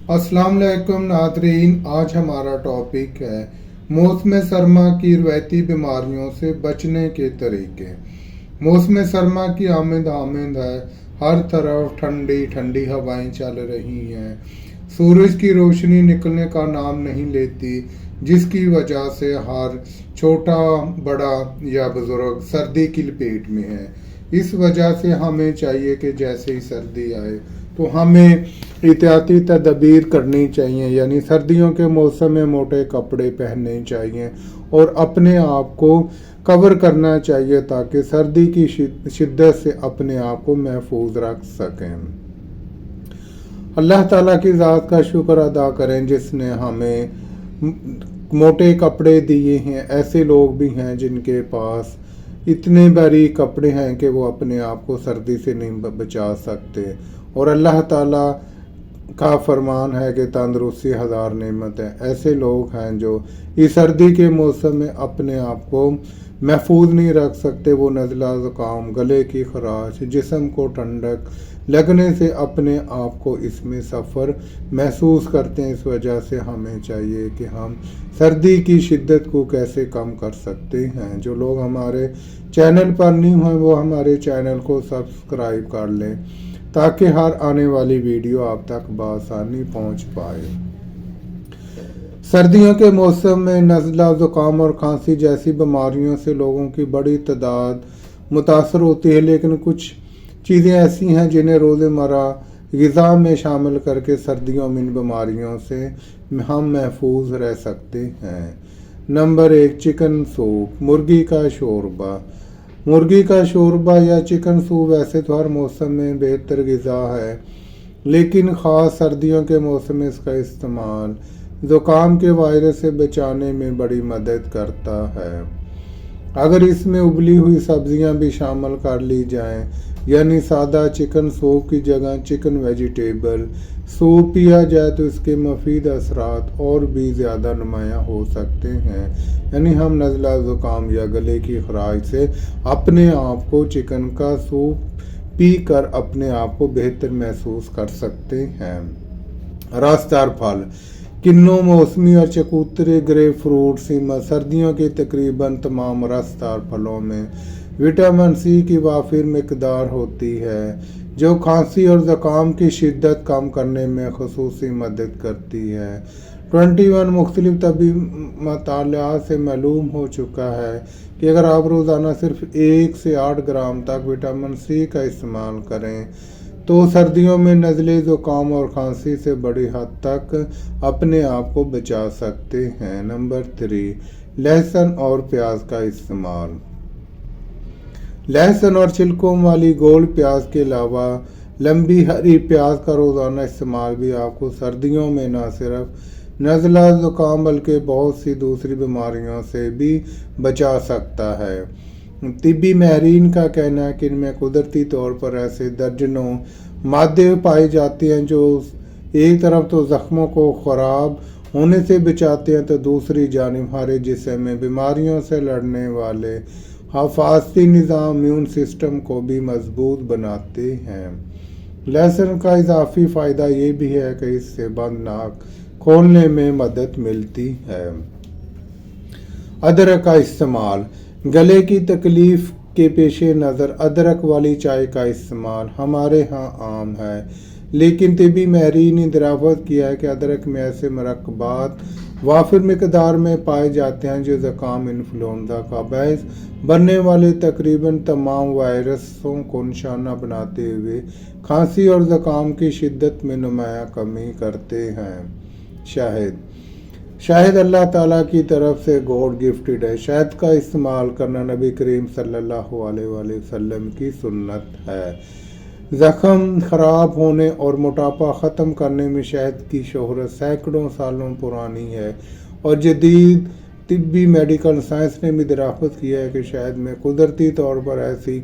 अस्सलाम वालेकुम नादरीन, आज हमारा टॉपिक है मौसम सरमा की रवायती बीमारियों से बचने के तरीके। मौसम सरमा की आमद है, हर तरफ ठंडी ठंडी हवाएं चल रही हैं, सूरज की रोशनी निकलने का नाम नहीं लेती, जिसकी वजह से हर छोटा बड़ा या बुजुर्ग सर्दी की लपेट में है। इस वजह से हमें चाहिए कि जैसे ही सर्दी आए तो हमें एहतियाती तदबीर करनी चाहिए, यानी सर्दियों के मौसम में मोटे कपड़े पहनने चाहिए और अपने आप को कवर करना चाहिए ताकि सर्दी की शिद्दत से अपने आप को महफूज रख सकें। अल्लाह ताला की ज़ात का शुक्र अदा करें जिसने हमें मोटे कपड़े दिए हैं। ऐसे लोग भी हैं जिनके पास इतने भारी कपड़े हैं कि वो अपने आप को सर्दी से नहीं बचा सकते, और अल्लाह ताला का फरमान है कि तंदुरुस्ती हज़ार नेमत है। ऐसे लोग हैं जो इस सर्दी के मौसम में अपने आप को महफूज नहीं रख सकते। वो नज़ला ज़ुकाम, गले की खराश, जिस्म को ठंडक लगने से अपने आप को इसमें सफ़र महसूस करते हैं। इस वजह से हमें चाहिए कि हम सर्दी की शिद्दत को कैसे कम कर सकते हैं। जो लोग हमारे चैनल पर नहीं हैं वो हमारे चैनल को सब्सक्राइब कर लें ताकि हर आने वाली वीडियो आप तक बआसानी पहुंच पाए। सर्दियों के मौसम में नज़ला ज़ुकाम और खांसी जैसी बीमारियों से लोगों की बड़ी तादाद मुतासर होती है, लेकिन कुछ चीज़ें ऐसी हैं जिन्हें रोज़मर्रा ग़िज़ा में शामिल करके सर्दियों में इन बीमारियों से हम महफूज रह सकते हैं। नंबर 1, चिकन सूप, मुर्गी का शोरबा। मुर्गी का शोरबा या चिकन सूप वैसे तो हर मौसम में बेहतर ग़िज़ा है, लेकिन ख़ास सर्दियों के मौसम में इसका इस्तेमाल ज़ुकाम के वायरस से बचाने में बड़ी मदद करता है। अगर इसमें उबली हुई सब्जियां भी शामिल कर ली जाएं, यानी सादा चिकन सूप की जगह चिकन वेजिटेबल सूप पिया जाए तो इसके मुफीद असरात और भी ज़्यादा नुमायाँ हो सकते हैं। यानी हम नज़ला ज़ुकाम या गले की खराश से अपने आप को चिकन का सूप पी कर अपने आप को बेहतर महसूस कर सकते हैं। रसदार फल, किन्नू, मौसमी और चकोतरे, ग्रेप फ्रूट, सीमा। सर्दियों के तकरीबन तमाम रसदार फलों में विटामिन सी की वाफिर मिकदार होती है, जो खांसी और ज़ुकाम की शिद्दत कम करने में ख़ुसूसी मदद करती है। 21 मुख्तलिफ तबी मतालियात से मालूम हो चुका है कि अगर आप रोज़ाना सिर्फ 1 से 8 ग्राम तक विटामिन सी का इस्तेमाल करें तो सर्दियों में नज़ले ज़ुकाम और खांसी से बड़ी हद तक अपने आप को बचा सकते हैं। नंबर 3, लहसुन और प्याज का इस्तेमाल। लहसुन और छिलकों वाली गोल प्याज के अलावा लंबी हरी प्याज का रोज़ाना इस्तेमाल भी आपको सर्दियों में न सिर्फ नज़ला ज़ुकाम बल्कि बहुत सी दूसरी बीमारियों से भी बचा सकता है। तिब्बी माहिरीन का कहना है कि इनमें कुदरती तौर पर ऐसे दर्जनों मादे पाए जाते हैं जो एक तरफ तो ज़ख्मों को ख़राब होने से बचाते हैं तो दूसरी जानिब हमारे जिस्म में बीमारियों से लड़ने वाले हिफाज़ती निज़ाम इम्यून सिस्टम को भी मजबूत बनाते हैं। लहसुन का इजाफी फ़ायदा ये भी है कि इससे बंद नाक खोलने में मदद मिलती है। अदरक का इस्तेमाल, गले की तकलीफ़ के पेश नज़र अदरक वाली चाय का इस्तेमाल हमारे यहाँ आम है, लेकिन तिब्बी माहिरीन ने दरियाफ़त किया है कि अदरक में ऐसे मरकबात वाफिर मिकदार में पाए जाते हैं जो ज़ुकाम इन्फ्लुएंजा का बायस बनने वाले तकरीबन तमाम वायरसों को निशाना बनाते हुए खांसी और ज़ुकाम की शिद्दत में नुमायाँ कमी करते हैं। शहद अल्लाह ताला की तरफ से गॉड गिफ्टेड है। शहद का इस्तेमाल करना नबी करीम सल्लल्लाहु अलैहि वसल्लम की सुन्नत है। ज़ख्म ख़राब होने और मोटापा ख़त्म करने में शहद की शोहरत सैकड़ों सालों पुरानी है, और जदीद तिब्बी मेडिकल साइंस ने भी दरियाफ़त किया है कि शहद में कुदरती तौर पर ऐसी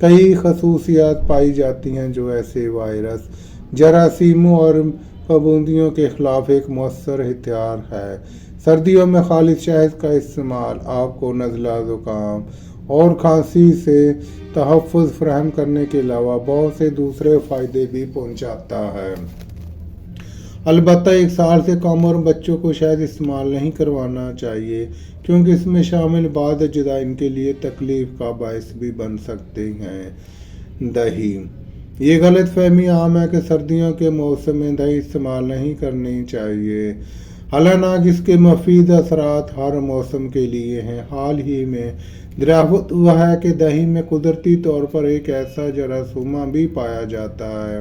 कई खसूसियात पाई जाती हैं जो ऐसे वायरस, जरासीमों और फफूंदियों के ख़िलाफ़ एक मौसर हथियार है। सर्दियों में खालिद शहद का इस्तेमाल आपको नज़ला ज़ुकाम और खांसी से तहफ़्फ़ुज़ फराहम करने के अलावा बहुत से दूसरे फ़ायदे भी पहुँचाता है। البتہ 1 سال سے کم اور بچوں کو شاید استعمال نہیں کروانا چاہیے، کیونکہ اس میں شامل بعض اجزاء ان کے لیے تکلیف کا باعث بھی بن سکتے ہیں۔ دہی، یہ غلط فہمی عام ہے کہ سردیوں کے موسم میں دہی استعمال نہیں کرنی چاہیے، حالانکہ اس کے مفید اثرات ہر موسم کے لیے ہیں۔ حال ہی میں دریافت ہوا ہے کہ دہی میں قدرتی طور پر ایک ایسا جراثومہ بھی پایا جاتا ہے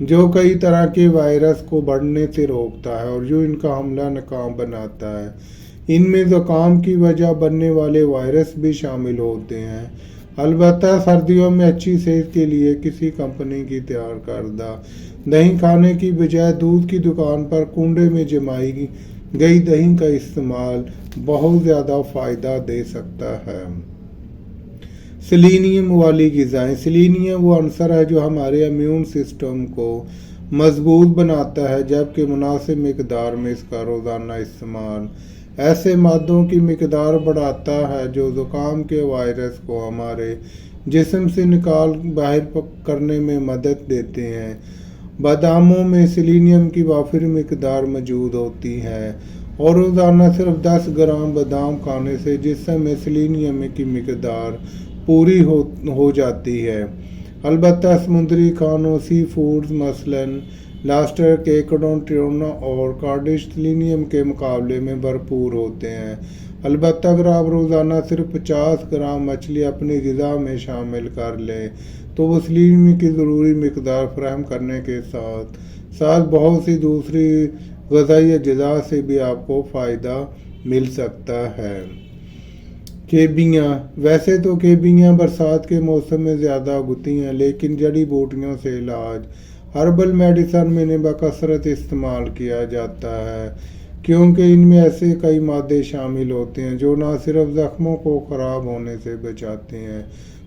جو کئی طرح کے وائرس کو بڑھنے سے روکتا ہے اور جو ان کا حملہ ناکام بناتا ہے۔ ان میں زکام کی وجہ بننے والے وائرس بھی شامل ہوتے ہیں۔ البتہ سردیوں میں اچھی صحت کے لیے کسی کمپنی کی تیار کردہ دہی کھانے کی بجائے دودھ کی دکان پر کنڈے میں جمائی گئی دہی کا استعمال بہت زیادہ فائدہ دے سکتا ہے۔ سیلینیم والی غذائیں۔ سیلینیم وہ عنصر ہے جو ہمارے امیون سسٹم کو مضبوط بناتا ہے، جبکہ مناسب مقدار میں اس کا روزانہ استعمال ایسے مادوں کی مقدار بڑھاتا ہے جو زکام کے وائرس کو ہمارے جسم سے نکال باہر کرنے میں مدد دیتے ہیں۔ باداموں میں سیلینیم کی وافر مقدار موجود ہوتی ہے اور روزانہ صرف 10 گرام بادام کھانے سے جسم میں سیلینیم کی مقدار پوری ہو جاتی ہے۔ البتہ سمندری کھانوں سی فوڈز مثلاً لاسٹر، کیکڑوں، ٹیونا اور کارڈش سیلینیم کے مقابلے میں بھرپور ہوتے ہیں۔ البتہ اگر آپ روزانہ صرف 50 گرام مچھلی اپنی غذا میں شامل کر لیں تو وہ سیلینیم کی ضروری مقدار فراہم کرنے کے ساتھ ساتھ بہت سی دوسری غذائی اجزاء سے بھی آپ کو فائدہ مل سکتا ہے۔ کیبیاں۔ ویسے تو کیبیاں برسات کے موسم میں زیادہ اگتی ہیں، لیکن جڑی بوٹیوں سے علاج ہربل میڈیسن میں بکثرت استعمال کیا جاتا ہے، کیونکہ ان میں ایسے کئی مادے شامل ہوتے ہیں جو نہ صرف زخموں کو خراب ہونے سے بچاتے ہیں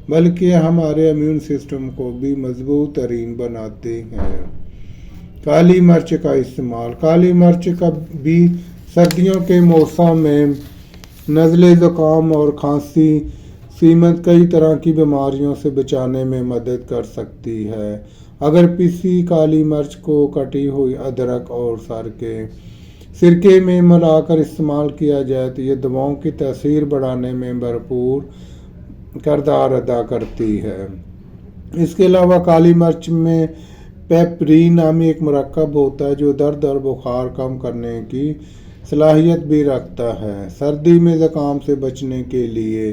بلکہ ہمارے امیون سسٹم کو بھی مضبوط ترین بناتے ہیں۔ کالی مرچ کا استعمال۔ کالی مرچ کا بھی سردیوں کے موسم میں نزلے، زکام اور کھانسی سمیت کئی طرح کی بیماریوں سے بچانے میں مدد کر سکتی ہے۔ اگر پیسی کالی مرچ کو کٹی ہوئی ادرک اور سرکے میں ملا کر استعمال کیا جائے تو یہ دواؤں کی تاثیر بڑھانے میں بھرپور کردار ادا کرتی ہے۔ اس کے علاوہ کالی مرچ میں پیپرین نامی ایک مرکب ہوتا ہے جو درد اور بخار کم کرنے کی صلاحیت بھی رکھتا ہے۔ سردی میں زکام سے بچنے کے لیے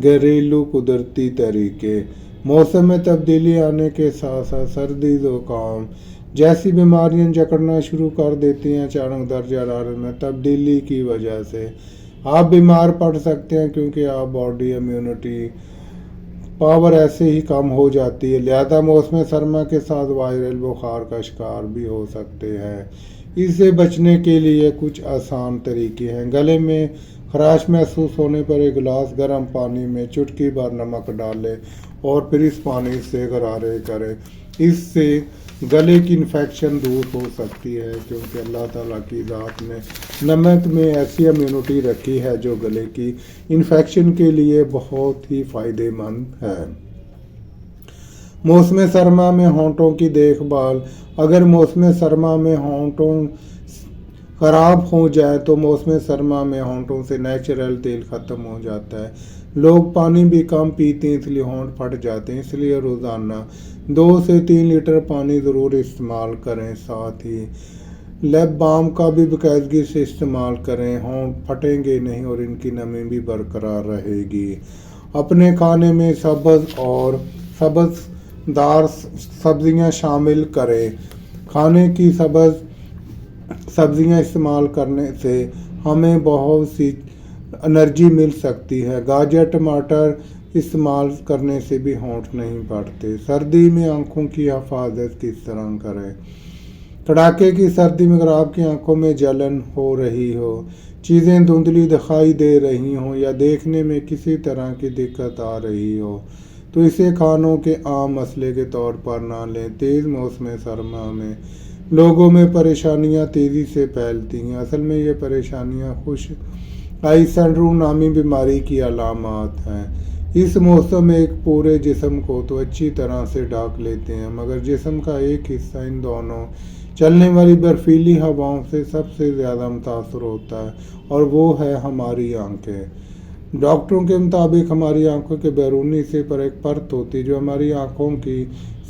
گھریلو قدرتی طریقے۔ موسم میں تبدیلی آنے کے ساتھ ساتھ سردی، زکام جیسی بیماریاں جکڑنا شروع کر دیتی ہیں۔ اچانک درجہ حرارت میں تبدیلی کی وجہ سے آپ بیمار پڑ سکتے ہیں، کیونکہ آپ باڈی امیونٹی پاور ایسے ہی کم ہو جاتی ہے، لہذا موسم سرما کے ساتھ وائرل بخار کا شکار بھی ہو سکتے ہیں۔ اس سے بچنے کے لیے کچھ آسان طریقے ہیں۔ گلے میں خراش محسوس ہونے پر ایک گلاس گرم پانی میں چٹکی بھر نمک ڈالیں اور پھر اس پانی سے غرارے کریں۔ اس سے گلے کی انفیکشن دور ہو سکتی ہے، کیونکہ اللہ تعالیٰ کی ذات نے نمک میں ایسی امیونٹی رکھی ہے جو گلے کی انفیکشن کے لیے بہت ہی فائدہ مند ہے۔ موسم سرما میں ہونٹوں کی دیکھ بھال۔ اگر موسم سرما میں ہونٹوں خراب ہو جائے تو موسم سرما میں ہونٹوں سے نیچرل تیل ختم ہو جاتا ہے۔ لوگ پانی بھی کم پیتے ہیں، اس لیے ہونٹ پھٹ جاتے ہیں۔ اس لیے روزانہ 2 سے 3 لیٹر پانی ضرور استعمال کریں۔ ساتھ ہی لیپ بام کا بھی باقاعدگی سے استعمال کریں، ہونٹ پھٹیں گے نہیں اور ان کی نمی بھی برقرار رہے گی۔ اپنے کھانے میں سبز اور سبز دار سبزیاں شامل کریں۔ کھانے کی سبز سبزیاں استعمال کرنے سے ہمیں بہت سی انرجی مل سکتی ہے۔ گاجر، ٹماٹر استعمال کرنے سے بھی ہونٹ نہیں پھٹتے۔ سردی میں آنکھوں کی حفاظت کس طرح کریں؟ کڑاکے کی سردی میں اگر آپ کی آنکھوں میں جلن ہو رہی ہو، چیزیں دھندلی دکھائی دے رہی ہوں یا دیکھنے میں کسی طرح کی دقت آ رہی ہو تو اسے کانوں کے عام مسئلے کے طور پر نہ لیں۔ تیز موسم سرما میں لوگوں میں پریشانیاں تیزی سے پھیلتی ہیں۔ اصل میں یہ پریشانیاں خشک آئی سنڈروم نامی بیماری کی علامات ہیں۔ اس موسم میں ایک پورے جسم کو تو اچھی طرح سے ڈھانک لیتے ہیں، مگر جسم کا ایک حصہ ان دونوں चलने वाली बर्फीली हवाओं से सबसे ज़्यादा मुतासर होता है, और वो है हमारी आंखें। डॉक्टरों के मुताबिक हमारी आंखों के बैरूनी हिस्से पर एक परत होती है जो हमारी आंखों की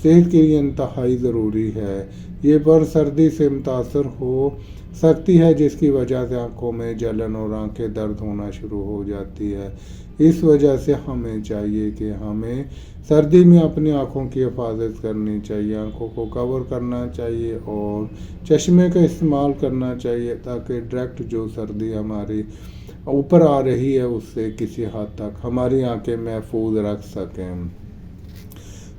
सेहत के लिए इंतहाई ज़रूरी है। ये परत सर्दी से मुतासर हो सकती है, जिसकी वजह से आंखों में जलन और आंखें दर्द होना शुरू हो जाती है। इस वजह से हमें चाहिए कि हमें सर्दी में अपनी आंखों की हिफाजत करनी चाहिए, आंखों को कवर करना चाहिए और चश्मे का इस्तेमाल करना चाहिए, ताकि डायरेक्ट जो सर्दी हमारी ऊपर आ रही है उससे किसी हद तक हमारी आंखें महफूज रख सकें।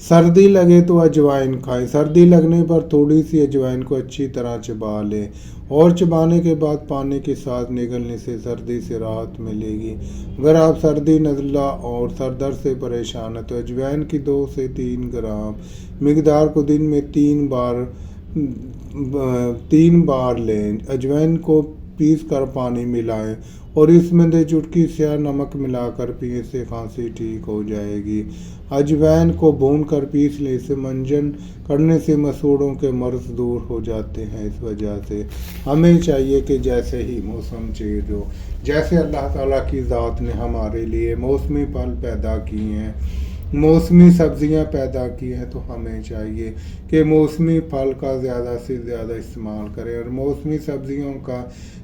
सर्दी लगे तो अजवाइन खाएं। सर्दी लगने पर थोड़ी सी अजवाइन को अच्छी तरह चबा लें, और चबाने के बाद पानी के साथ निगलने से सर्दी से राहत मिलेगी। अगर आप सर्दी, नज़ला और सर दर्द से परेशान हैं तो अजवाइन की 2 से 3 ग्राम मिकदार को दिन में 3 बार लें। अजवाइन को पीस कर पानी मिलाएं और इसमें 1 चुटकी स्याह नमक मिलाकर पिए से खांसी ठीक हो जाएगी। अजवाइन को भून कर पीस लें, इसे मंजन करने से मसूड़ों के मर्ज दूर हो जाते हैं। इस वजह से हमें चाहिए कि जैसे ही मौसम चेंज हो, जैसे अल्लाह ताला की ज़ात ने हमारे लिए मौसमी फल पैदा किए हैं, मौसमी सब्जियां पैदा की हैं, तो हमें चाहिए कि मौसमी फल का ज़्यादा से ज़्यादा इस्तेमाल करें, और मौसमी सब्जियों का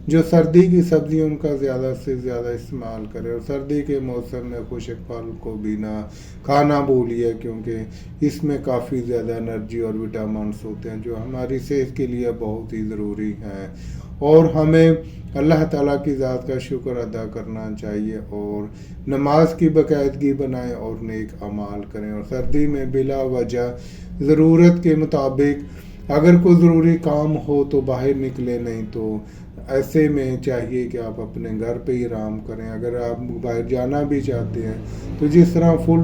जो सर्दी की सब्जियां उनका ज़्यादा से ज़्यादा इस्तेमाल करें, और सर्दी के मौसम में खुश्क फल को भी ना खाना भूलिए, क्योंकि इसमें काफ़ी ज़्यादा एनर्जी और विटामिन्स होते हैं जो हमारी सेहत के लिए बहुत ही ज़रूरी हैं। और हमें अल्लाह ताला की ज़ात का शुक्र अदा करना चाहिए और नमाज की बाकायदगी बनाएं और नेक अमाल करें, और सर्दी में बिला वजह ज़रूरत के मुताबिक अगर कोई ज़रूरी काम हो तो बाहर निकले, नहीं तो ऐसे में चाहिए कि आप अपने घर पे ही आराम करें। अगर आप बाहर जाना भी चाहते हैं तो जिस तरह फुल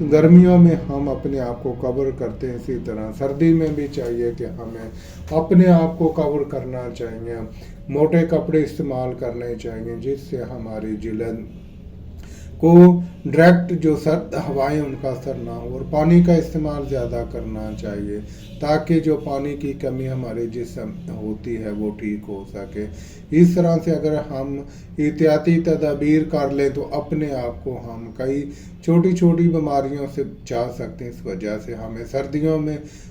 गर्मियों में हम अपने आप को कवर करते हैं, इसी तरह सर्दी में भी चाहिए कि हमें अपने आप को कवर करना चाहिए, मोटे कपड़े इस्तेमाल करने चाहिए जिससे हमारी जिल्द को डायरेक्ट जो सर्द हवाएं उनका असर ना हो, और पानी का इस्तेमाल ज़्यादा करना चाहिए ताकि जो पानी की कमी हमारे जिस्म होती है वो ठीक हो सके। इस तरह से अगर हम एहतियाती तदाबीर कर लें तो अपने आप को हम कई छोटी छोटी बीमारियों से बचा सकते हैं। इस वजह से हमें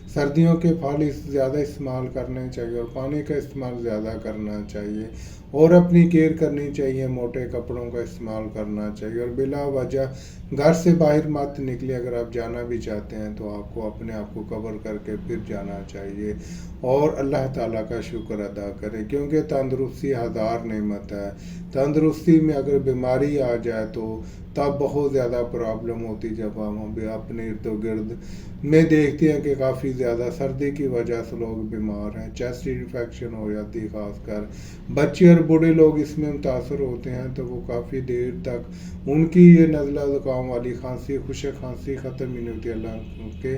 सर्दियों के फल ज़्यादा इस्तेमाल करने चाहिए और पानी का इस्तेमाल ज़्यादा करना चाहिए, और अपनी केयर करनी चाहिए, मोटे कपड़ों का इस्तेमाल करना चाहिए, और बिला वजह घर से बाहर मत निकले। अगर आप जाना भी चाहते हैं तो आपको अपने आप को कवर करके फिर जाना चाहिए, और अल्लाह ताला का शुक्र अदा करें, क्योंकि तंदुरुस्ती हज़ार नेमत है। तंदुरुस्ती में अगर बीमारी आ जाए तो तब बहुत ज़्यादा प्रॉब्लम होती, जब हम अपने इर्द गिर्द में देखते हैं कि काफ़ी ज़्यादा सर्दी की वजह से लोग बीमार हैं, चेस्ट इन्फेक्शन हो जाती है, ख़ासकर बच्चे और बूढ़े लोग इसमें मुतासर होते हैं, तो वो काफ़ी देर तक उनकी ये नज़ला ज़ुकाम वाली खांसी, खुश्क खांसी ख़त्म ही नहीं होती, अल्लाह के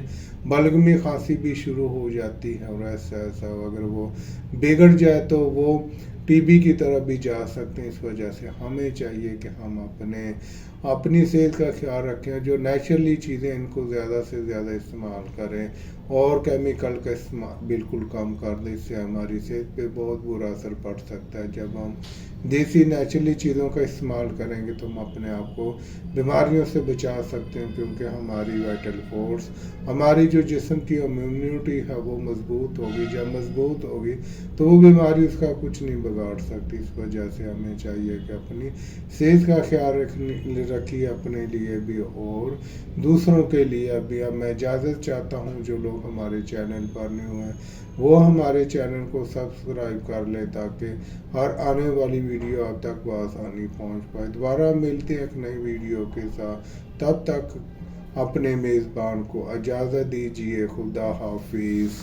बलगमी खांसी भी शुरू हो जाती है, और ऐसा अगर वो बिगड़ जाए तो वो टीबी की तरफ भी जा सकते हैं। इस वजह से हमें चाहिए कि हम अपनी सेहत का ख्याल रखें, जो नेचुरली चीज़ें इनको ज़्यादा से ज़्यादा इस्तेमाल करें, और केमिकल का इस्तेमाल बिल्कुल कम कर दें। इससे हमारी सेहत पे बहुत बुरा असर पड़ सकता है। जब हम देसी नेचुरली चीज़ों का इस्तेमाल करेंगे तो हम अपने आप को बीमारियों से बचा सकते हैं, क्योंकि हमारी वाइटल फोर्स, हमारी जो जिस्म की इम्यूनिटी है वो मजबूत होगी। जब मजबूत होगी तो वो बीमारी उसका कुछ नहीं बिगाड़ सकती। इस वजह से हमें चाहिए कि अपनी सेहत का ख्याल रखिए, अपने लिए भी और दूसरों के लिए भी। अब मैं इजाज़त चाहता हूँ, जो लोग हमारे चैनल पर न्यू हैं वो हमारे चैनल को सब्सक्राइब कर ले, ताकि हर आने वाली वीडियो आप तक बआसानी पहुँच पाए। दोबारा मिलते हैं एक नई वीडियो के साथ, तब तक अपने मेज़बान को इजाज़त दीजिए। खुदा हाफिज़।